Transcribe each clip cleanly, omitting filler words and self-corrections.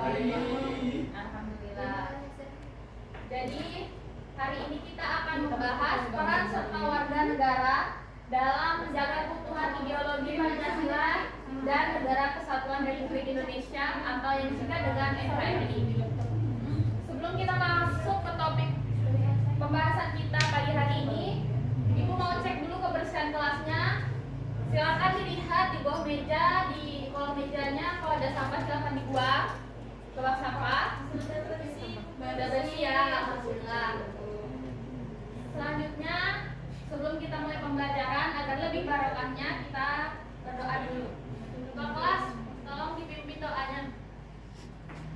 Alhamdulillah. Jadi hari ini kita akan membahas peran serta warga negara dalam menjaga keutuhan ideologi Pancasila dan Negara Kesatuan Republik Indonesia atau yang disingkat dengan NKRI. Sebelum kita masuk ke topik pembahasan kita pagi hari ini, Ibu mau cek dulu kebersihan kelasnya. Silakan dilihat di bawah meja, di kolom mejanya kalau ada sampah silakan dibuang ke bak sampah. Sudah bersih ya, alhamdulillah. Selanjutnya, sebelum kita mulai pembelajaran agar lebih barokahnya, kita berdoa dulu. Ketua kelas, tolong dipimpin doanya.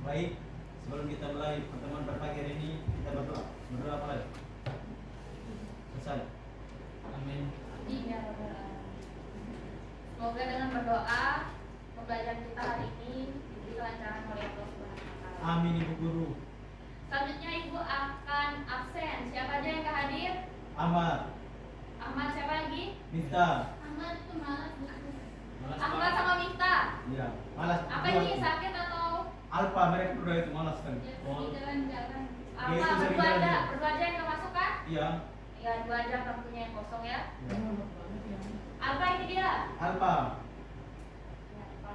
Baik, sebelum kita mulai pertemuan berpagi hari ini, kita berdoa. Berdoa apa lagi? Selesai. Amin. Iya, semoga dengan berdoa pembelajaran kita hari ini diberi kelancaran oleh Allah Subhanahu wa Ta'ala. Amin, Ibu Guru. Selanjutnya Ibu akan absen. Siapa aja yang gak hadir? Ahmad. Ahmad, siapa lagi? Miftah. Ahmad itu malas. Ahmad sama Miftah. Iya, malas. Apa ini, sakit atau? Alfa, mereka berdua itu malas kan? Jalan-jalan. Dia Apa itu sering berdua aja? jalan. Berdua aja yang gak masuk kan? Iya. Ya, 2 jam waktunya yang kosong ya. Iya. Apa ini dia? Alfa. Ya, Alfa.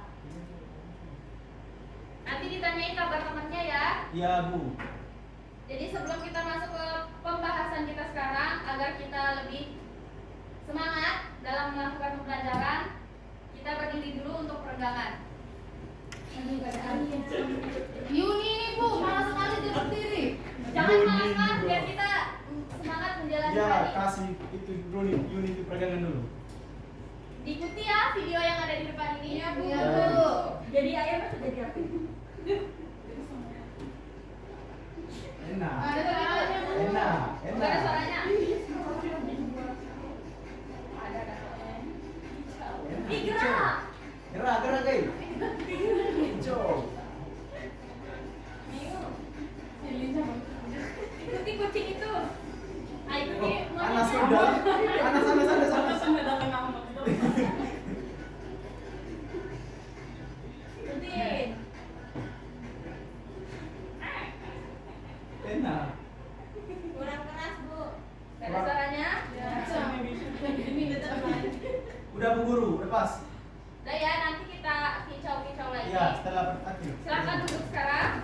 Nanti ditanyain kabar temannya ya. Iya, Bu. Jadi sebelum kita masuk ke pembahasan kita sekarang, agar kita lebih semangat dalam melakukan pembelajaran, kita berdiri dulu untuk peregangan. Yuni ini Bu, malas sekali dia berdiri. Jangan malas biar kita semangat menjalani Iya, hari. kasih itu unit itu pegangan dulu. Diikuti ya video yang ada di depan ini. Iya, Bu. Iya, Bu. Jadi ayam atau jadi apa? Enak. Ada suaranya, Bu. Enak. Nggak ada suaranya. Ada suaranya. Ih, gerak. Gerak, guys. Hijau. Ikuti kucing itu. Ah, ikuti. Anas udah. Anas. Ikutin. Enak. Kurang keras, Bu. Nggak ada suaranya? Udah Bu Guru, udah pas. Udah ya, nanti kita kicau-kicau lagi. Iya, setelah berakhir. Silakan duduk sekarang.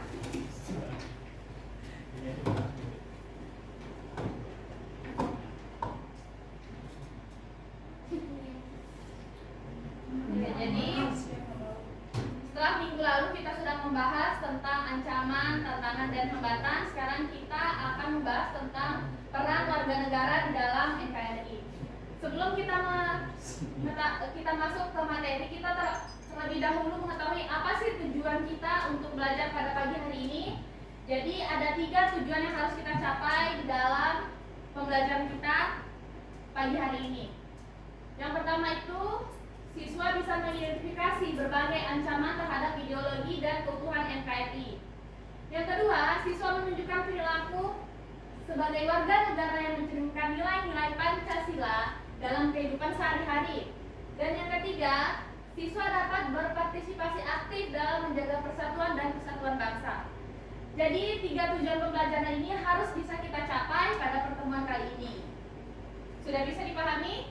Ya, jadi setelah minggu lalu kita sudah membahas tentang ancaman, tantangan, dan hambatan. Sekarang kita akan membahas tentang peran warga negara di dalam NKRI. Sebelum kita masuk ke materi, kita terlebih dahulu mengetahui apa sih tujuan kita untuk belajar pada pagi hari ini. Jadi ada 3 tujuan yang harus kita capai di dalam pembelajaran kita pagi hari ini. Yang pertama itu, siswa bisa mengidentifikasi berbagai ancaman terhadap ideologi dan keutuhan NKRI. Yang kedua, siswa menunjukkan perilaku sebagai warga negara yang mencerminkan nilai-nilai Pancasila dalam kehidupan sehari-hari. Dan yang ketiga, siswa dapat berpartisipasi aktif dalam menjaga persatuan dan kesatuan bangsa. Jadi 3 tujuan pembelajaran ini harus bisa kita capai pada pertemuan kali ini. Sudah bisa dipahami?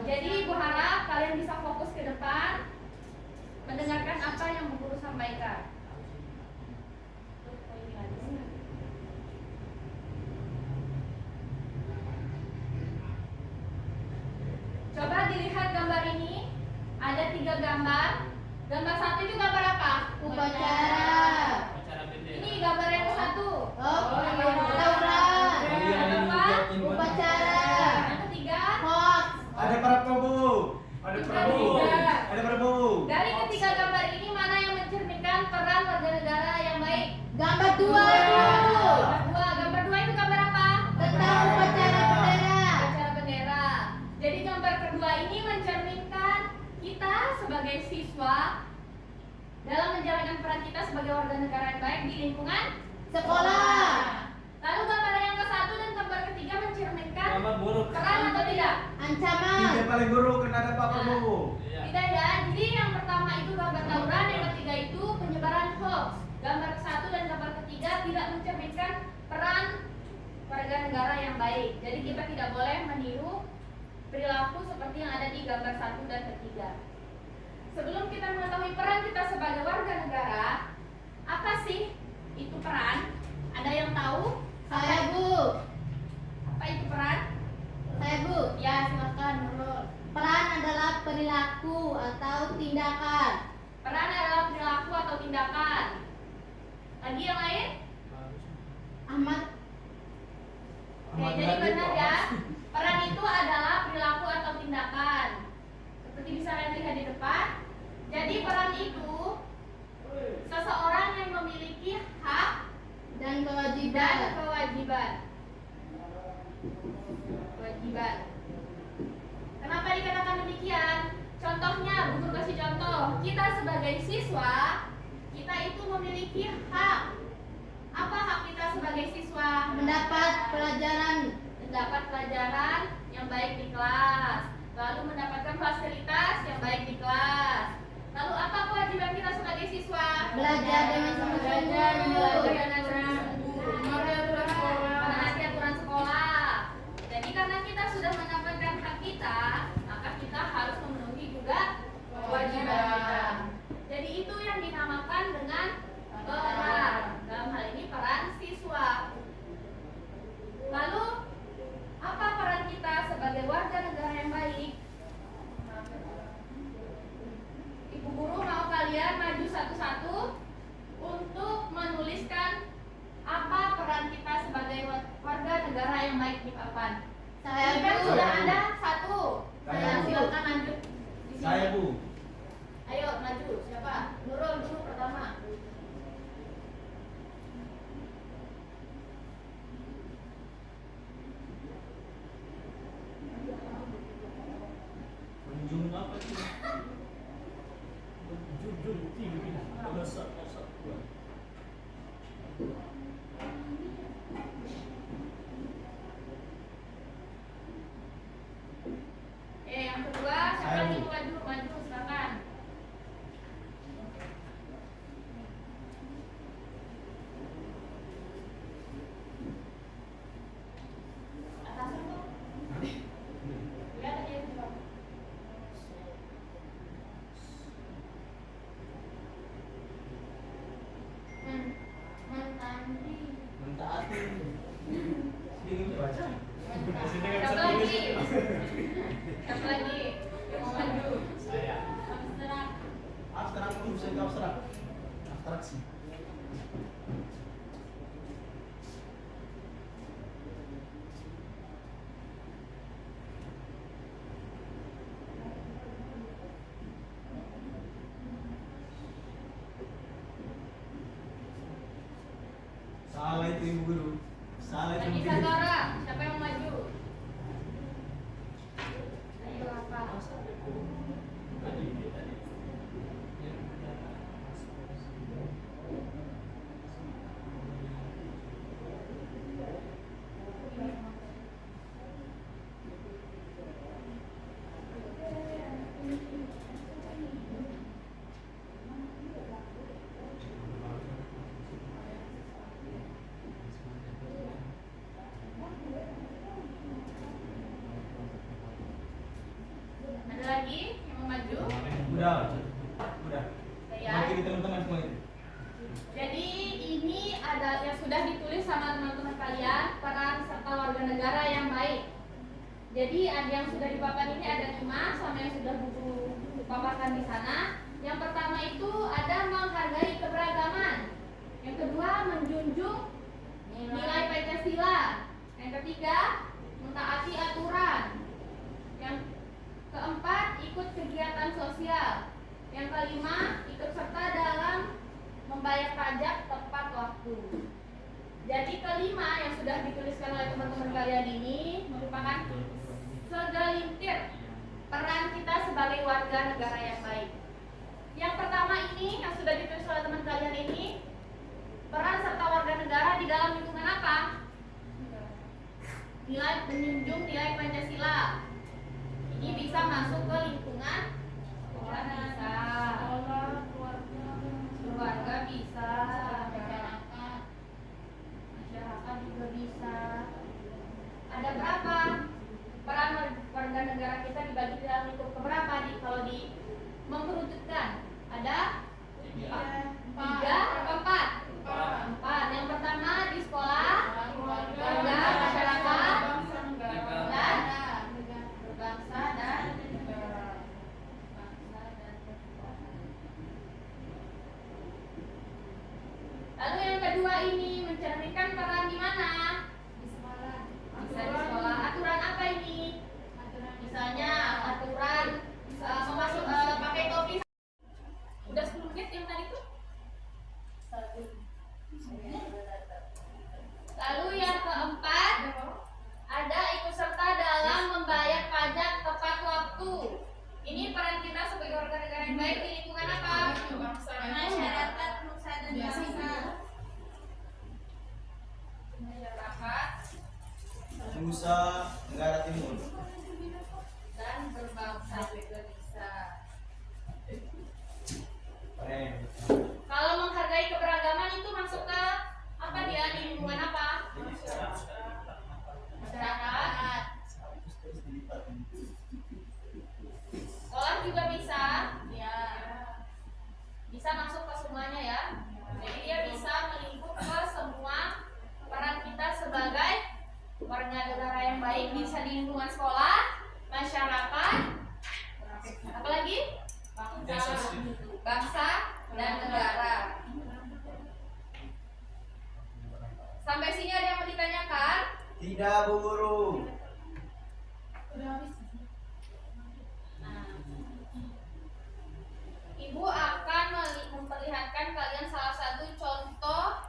Jadi Ibu harap kalian bisa fokus ke depan, mendengarkan apa yang Bu Guru sampaikan. Coba dilihat gambar ini. Ada 3 gambar. Gambar 1 itu gambar apa? Upacara. Ini gambar yang ke-1. Tauran. Upacara. Yang ketiga. Hoax. Ada para Prabowo. Ada Prabowo. Dari ketiga gambar ini mana yang mencerminkan peran warga negara yang baik? Gambar 2. Gambar 2 itu gambar apa? Tentang upacara bendera. Upacara bendera. Jadi gambar kedua ini mencerminkan kita sebagai siswa dalam menjalankan peran kita sebagai warga negara yang baik di lingkungan Sekolah. Lalu gambar yang ke-1 dan gambar ketiga mencerminkan Gambar buruk. peran atau tidak? Ancaman. Yang paling buruk kena ada Pak Prabowo. Tidak ya. Jadi yang pertama itu gambar tawuran, yang ketiga itu penyebaran hoax. tidak mencerminkan peran warga negara yang baik. Jadi kita tidak boleh meniru perilaku seperti yang ada di gambar 1 dan ketiga. Sebelum kita mengetahui peran kita sebagai warga negara, apa sih itu peran? Ada yang tahu? Saya, Bu. Apa itu peran? Saya, Bu. Ya, silakan Nurul. Peran adalah perilaku atau tindakan. Peran adalah perilaku atau tindakan. Lagi yang lain? Ahmad. Oke, jadi benar ya. Peran itu adalah perilaku atau tindakan. Seperti bisa kalian lihat di depan. Jadi peran itu seseorang yang memiliki hak Dan dan kewajiban. kewajiban. Kenapa dikatakan demikian? Contohnya, Bu Guru kasih contoh. Kita sebagai siswa, kita itu memiliki hak. Apa hak kita sebagai siswa? Mendapat pelajaran. Mendapat pelajaran yang baik di kelas, lalu mendapatkan fasilitas yang baik di kelas. Lalu apa kewajiban kita sebagai siswa? Belajar dengan sungguh-sungguh. Menaati aturan sekolah. Jadi karena kita sudah mendapatkan hak kita, maka kita harus memenuhi juga kewajiban kita. Jadi itu yang dinamakan dengan peran. Dalam hal ini peran siswa. Lalu apa peran kita sebagai warga negara yang baik? Ibu guru mau kalian maju satu-satu untuk menuliskan apa peran kita sebagai warga negara yang baik di papan. Saya, Ini kan Bu. sudah ada satu. Saya, Bu. Silakan lanjut di sini. Saya, Bu. Ayo maju. Siapa? Nurul dulu pertama. Menjunjung apa itu? Jujur tinggi, besar. Yang kedua, siapa Saya, lagi Bu. maju silakan. Atas dulu. Lihat aja di bawah. Mentandi. Mentaati. Sedikit baca. Siapa lagi? Siapa lagi? Yang mau maju? Saya. Abstrak. Abstrak itu bisa ke abstrak. Abstraksi. Salah itu Ibu Guru. Salah itu Lagi Ibu satu Guru. orang. Siapa yang mau maju? Ayo apa? Ada lagi yang mau maju? Udah. Udah. Ya. Mungkin teman-teman semua itu. Jadi ini ada yang sudah ditulis sama teman-teman kalian, peran serta warga negara yang baik. Jadi ada yang sudah di papan ini ada 5 sama yang sudah buku paparkan di sana. Yang pertama itu ada menghargai keberagaman. Yang kedua menjunjung nilai Pancasila. Yang ketiga mentaati aturan. Yang keempat ikut kegiatan sosial. Yang kelima ikut serta dalam membayar pajak tepat waktu. Jadi kelima yang sudah dituliskan oleh teman-teman kalian ini merupakan segelintir peran kita sebagai warga negara yang baik. Yang pertama ini yang sudah ditulis oleh teman kalian ini, peran serta warga negara di dalam lingkungan apa? Nilai menjunjung nilai Pancasila. Ini bisa masuk ke lingkungan sekolah bisa, keluarga bisa, masyarakat. Lalu yang kedua ini mencerminkan peran di mana? Di sekolah. Bisa di sekolah. Aturan apa ini? Misalnya aturan pakai topi. Udah 10 menit yang tadi tuh. Lalu yang keempat, ada ikut serta dalam membayar pajak tepat waktu. Ini peran kita sebagai warga negara yang baik di lingkungan apa? Masyarakat, nusa dan bangsa. Masyarakat Nusa Tenggara Timur. dan berbangsa juga bisa. Keren. Kalau menghargai keberagaman itu masuk ke apa dia di lingkungan apa? Masyarakat. Sekolah juga bisa, ya. Bisa masuk ke semuanya ya. Jadi dia bisa melingkup ke semua peran kita sebagai warga negara yang baik, bisa di lingkungan sekolah, masyarakat, apalagi bangsa dan negara. Sampai sini ada yang mau ditanyakan? Tidak, Bu Guru. Nah, Ibu akan memperlihatkan kalian salah satu contoh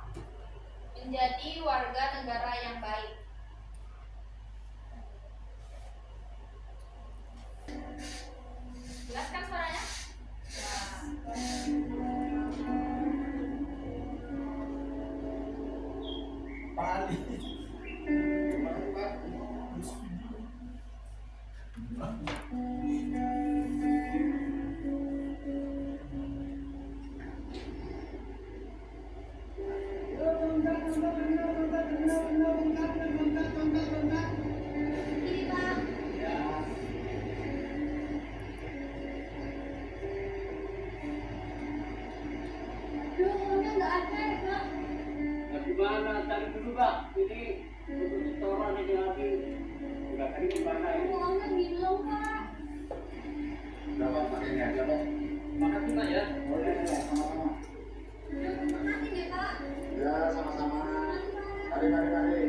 menjadi warga negara yang baik. Jelas kan suaranya? Pali. Gimana cari dulu Pak? Ini untuk setoran aja lagi. Udah tadi gimana ya? Uangnya belum, Pak. Berapa pakainya aja, Pak? Makasih Pak ya. Boleh, sama-sama. Makasih ya, Pak. Ya, sama-sama. Mari.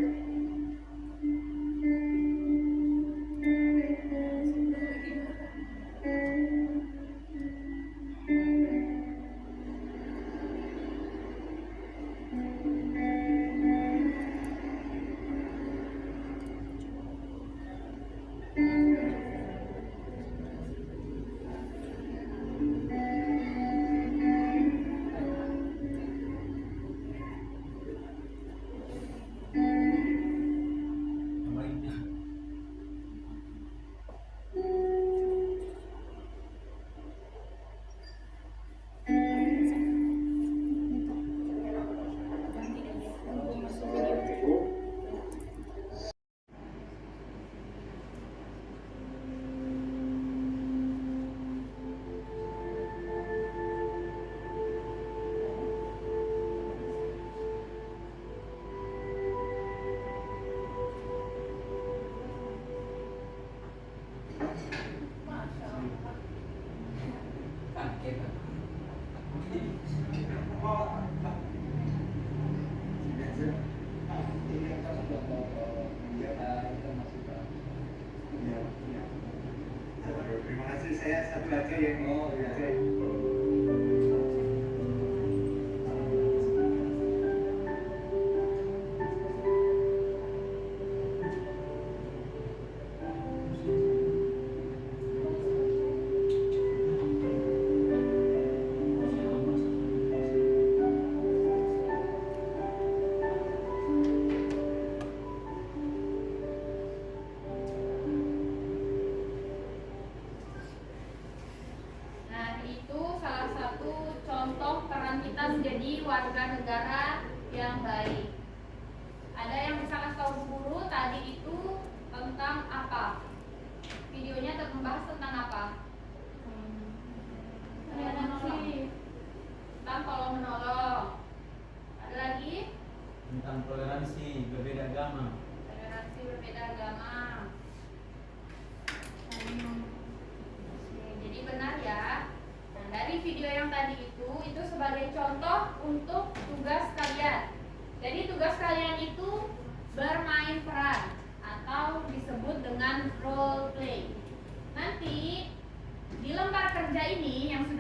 Terima kasih, saya satu aja yang mau. Nah, itu salah satu contoh peran kita menjadi warga negara yang baik. Ada yang bisa kasih tahu guru tadi itu tentang apa? Videonya membahas tentang apa? Toleransi. Tentang tolong menolong. Ada lagi? Tentang toleransi berbeda agama. Toleransi berbeda agama. Jadi benar ya. Nah, dari video yang tadi itu sebagai contoh untuk tugas kalian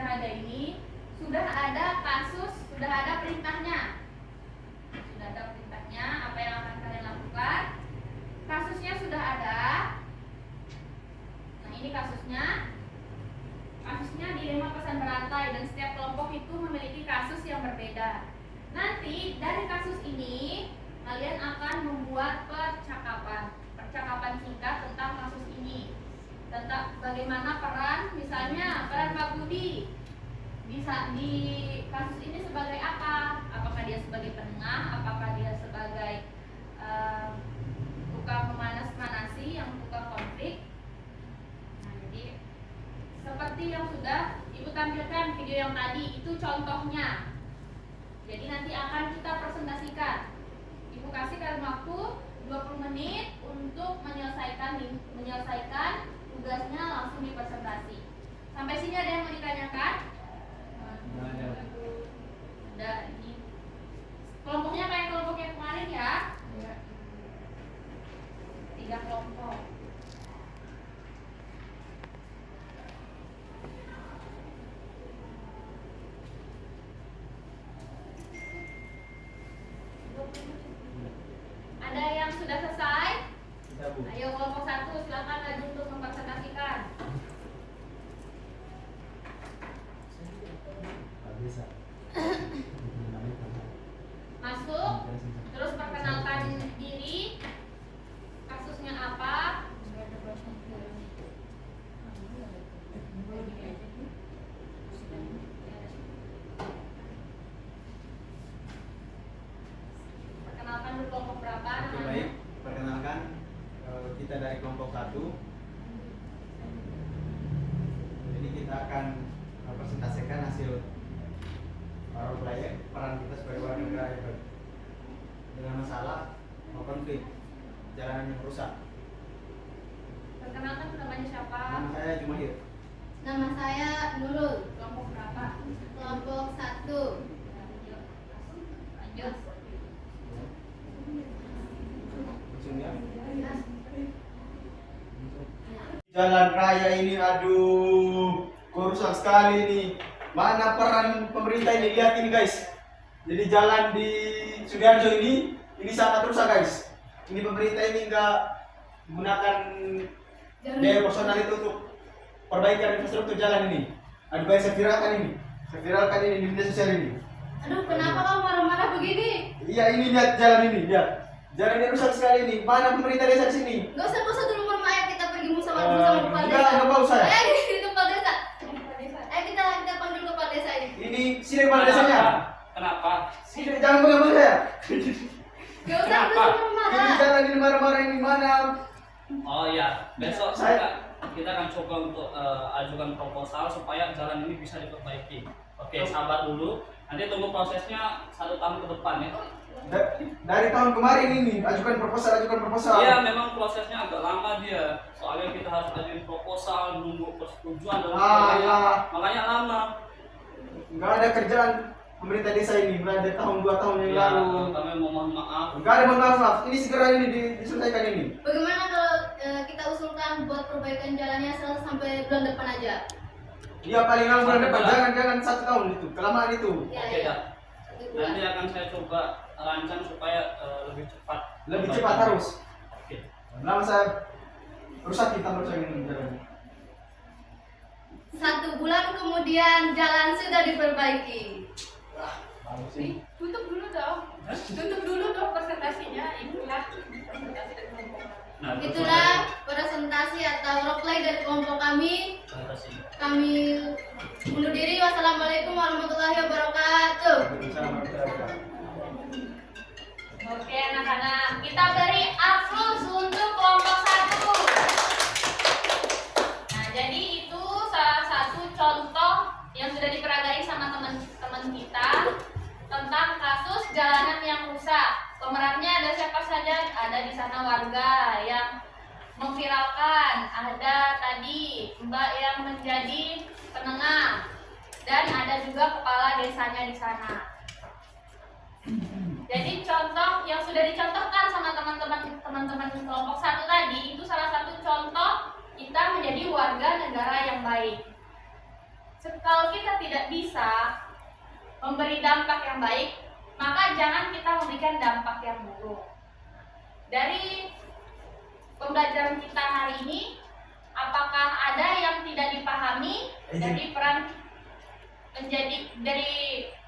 sudah ada ini, sudah ada kasus, sudah ada perintahnya. Sudah ada perintahnya, apa yang akan kalian lakukan? Kasusnya sudah ada. Nah, ini kasusnya. Kasusnya dilema pesan berantai dan setiap kelompok itu memiliki kasus yang berbeda. Nanti dari kasus ini kalian akan membuat percakapan singkat tentang kasus ini, tentang bagaimana peran, misalnya peran Pak Budi bisa di kasus ini sebagai apa? Apakah dia sebagai penengah? Apakah dia sebagai tukang memanas-manasi, yang tukang konflik? Nah, jadi seperti yang sudah Ibu tampilkan video yang tadi, itu contohnya. Jadi nanti akan kita presentasikan. Ibu kasih kalian waktu 20 menit untuk menyelesaikan tugasnya, langsung dipresentasi. Sampai sini ada yang mau ditanyakan? Nggak ada. Udah ini. Kelompoknya kayak kelompok yang kemarin ya. 3 kelompok. Ada yang sudah selesai? Kita Bu. Ayo kelompok 1 silakan maju untuk mempresentasikan. Nggak bisa. Masuk, terus perkenalkan diri, kasusnya apa? Perkenalkan dulu kelompok berapa Oke, namanya? baik. Perkenalkan, kita dari kelompok 1. Jadi kita akan presentasikan hasil role play, peran kita sebagai warga negara yang baik dengan masalah konflik jalanan yang rusak. Perkenalkan namanya siapa? Nama saya Jumahir. Nama saya Nurul, Kelompok berapa? kelompok 1. Lanjut. Langsung ya. Jalan raya ini, aduh, rusak sekali ini. Mana peran pemerintah ini? Lihat ini guys. Jadi jalan di Sugiharjo ini sangat rusak guys. Ini pemerintah ini enggak menggunakan biaya personal itu untuk perbaikan infrastruktur jalan ini. Aduh guys, saya viralkan ini di media sosial ini. Aduh, kenapa kamu marah-marah begini? Iya, ini lihat jalan ini, lihat. Jalan ini rusak sekali ini. Mana pemerintah desa di sini? Gak usah dulu rumah ayah, kita pergi musyawarah kepala desa. Enggak usah ya. Itu kepala desa. Kita panggil kepala desa ini. Ini sini kepala desanya. Kenapa? Sini, jangan pegang saya. Gak usah Kenapa? dulu Ini marah. jalan ini marah-marah ini mana? Oh ya, besok Saya- kita akan coba untuk ajukan proposal supaya jalan ini bisa diperbaiki. Oke, sabar dulu. Nanti tunggu prosesnya 1 tahun ke depan ya. Dari tahun kemarin ini ajukan proposal. Iya, memang prosesnya agak lama dia. Soalnya kita harus ajuin proposal, nunggu persetujuan dan sebagainya. ya. Makanya lama. Nggak ada kerjaan pemerintah desa ini berada tahun 2 tahun yang Ya, lalu. kami mohon maaf. Nggak ada maaf. Ini segera ini diselesaikan ini. Bagaimana kalau kita usulkan buat perbaikan jalannya sampai bulan depan aja? Iya, paling lama bulan depan. Sampai Jangan 1 tahun itu. Kelamaan itu. Oke, dah. Nanti akan saya coba rancang supaya lebih cepat. Lebih cepat harus. Oke. Lama saya rusak kita harus ingin jalan. 1 bulan kemudian jalan sudah diperbaiki. Bagus ini. Tutup dulu dong. Tutup dulu dong presentasinya. Itulah presentasi dari kelompok. Nah, Itulah presentasi atau roleplay dari kelompok kami. presentasi. Kami undur diri. Wassalamualaikum warahmatullahi wabarakatuh. Oke anak-anak, kita beri aplaus untuk kelompok 1. Nah, jadi itu salah satu contoh yang sudah diperagai sama teman-teman kita tentang kasus jalanan yang rusak. Pemerannya ada siapa saja? Ada di sana warga yang memviralkan, ada tadi Mbak yang menjadi penengah, dan ada juga kepala desanya di sana. Jadi contoh yang sudah dicontohkan sama teman-teman kelompok 1 tadi itu salah satu contoh kita menjadi warga negara yang baik. Kalau kita tidak bisa memberi dampak yang baik, maka jangan kita memberikan dampak yang buruk. Dari pembelajaran kita hari ini, apakah ada yang tidak dipahami dari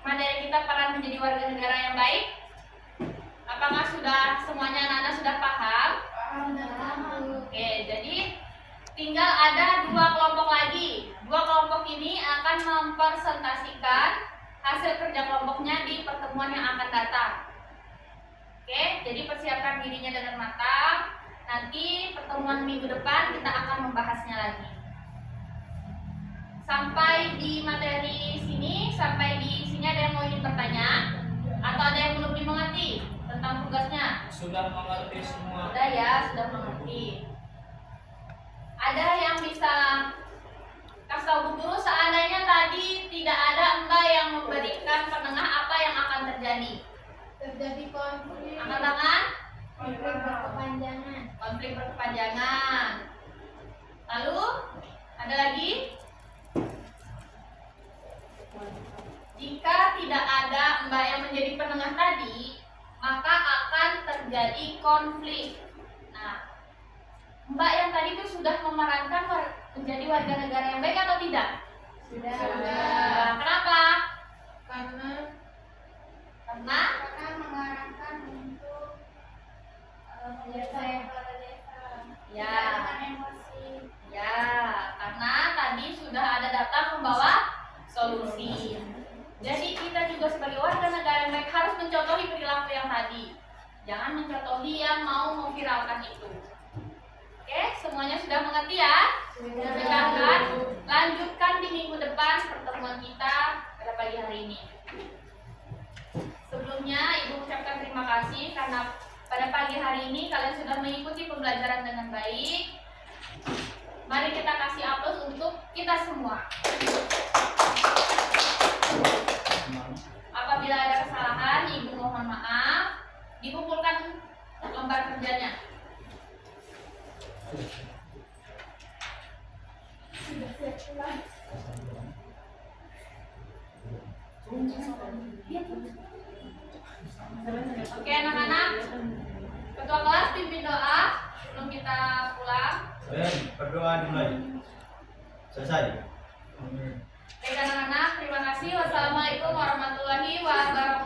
materi kita peran menjadi warga negara yang baik? Apakah sudah semuanya anak-anak sudah paham? Oke, jadi tinggal ada 2 kelompok lagi. 2 kelompok ini akan mempresentasikan hasil kerja kelompoknya di pertemuan yang akan datang. Oke, jadi persiapkan dirinya dengan matang. Nanti pertemuan minggu depan kita akan membahasnya lagi. Sampai di materi sini, ada yang mau ingin bertanya? Atau ada yang belum dimengerti tentang tugasnya? Sudah mengerti semua. Sudah ya, sudah mengerti. Ada yang bisa kasih tahu Bu Guru, seandainya tadi tidak ada Mbak yang memberikan penengah, apa yang akan terjadi? Terjadi konflik. Angkat tangan. Berkepanjangan. Konflik berkepanjangan. Lalu ada lagi? Jika tidak ada Mbak yang menjadi penengah tadi, maka akan terjadi konflik. Nah, Mbak yang tadi itu sudah memerankan menjadi warga negara yang baik atau tidak? Sudah. Kenapa? Karena mengarahkan untuk menyelesaikan pada desa. Ya. Dengan emosi. Ya, karena tadi sudah ada data membawa solusi. Jadi kita juga sebagai warga negara yang baik harus mencontohi perilaku yang tadi. Jangan mencontohi yang mau memviralkan itu. Oke, semuanya sudah mengerti ya? Sudah. Kita akan lanjutkan di minggu depan pertemuan kita pada pagi hari ini. Sebelumnya, Ibu ucapkan terima kasih karena pada pagi hari ini kalian sudah mengikuti pembelajaran dengan baik. Mari kita kasih aplaus untuk kita semua. Apabila ada kesalahan, Ibu mohon maaf. Dikumpulkan lembar kerjanya. Oke anak-anak, ketua kelas pimpin doa sebelum kita pulang. Berdoa dimulai. Selesai. Baik anak-anak, terima kasih. Wassalamualaikum warahmatullahi wabarakatuh.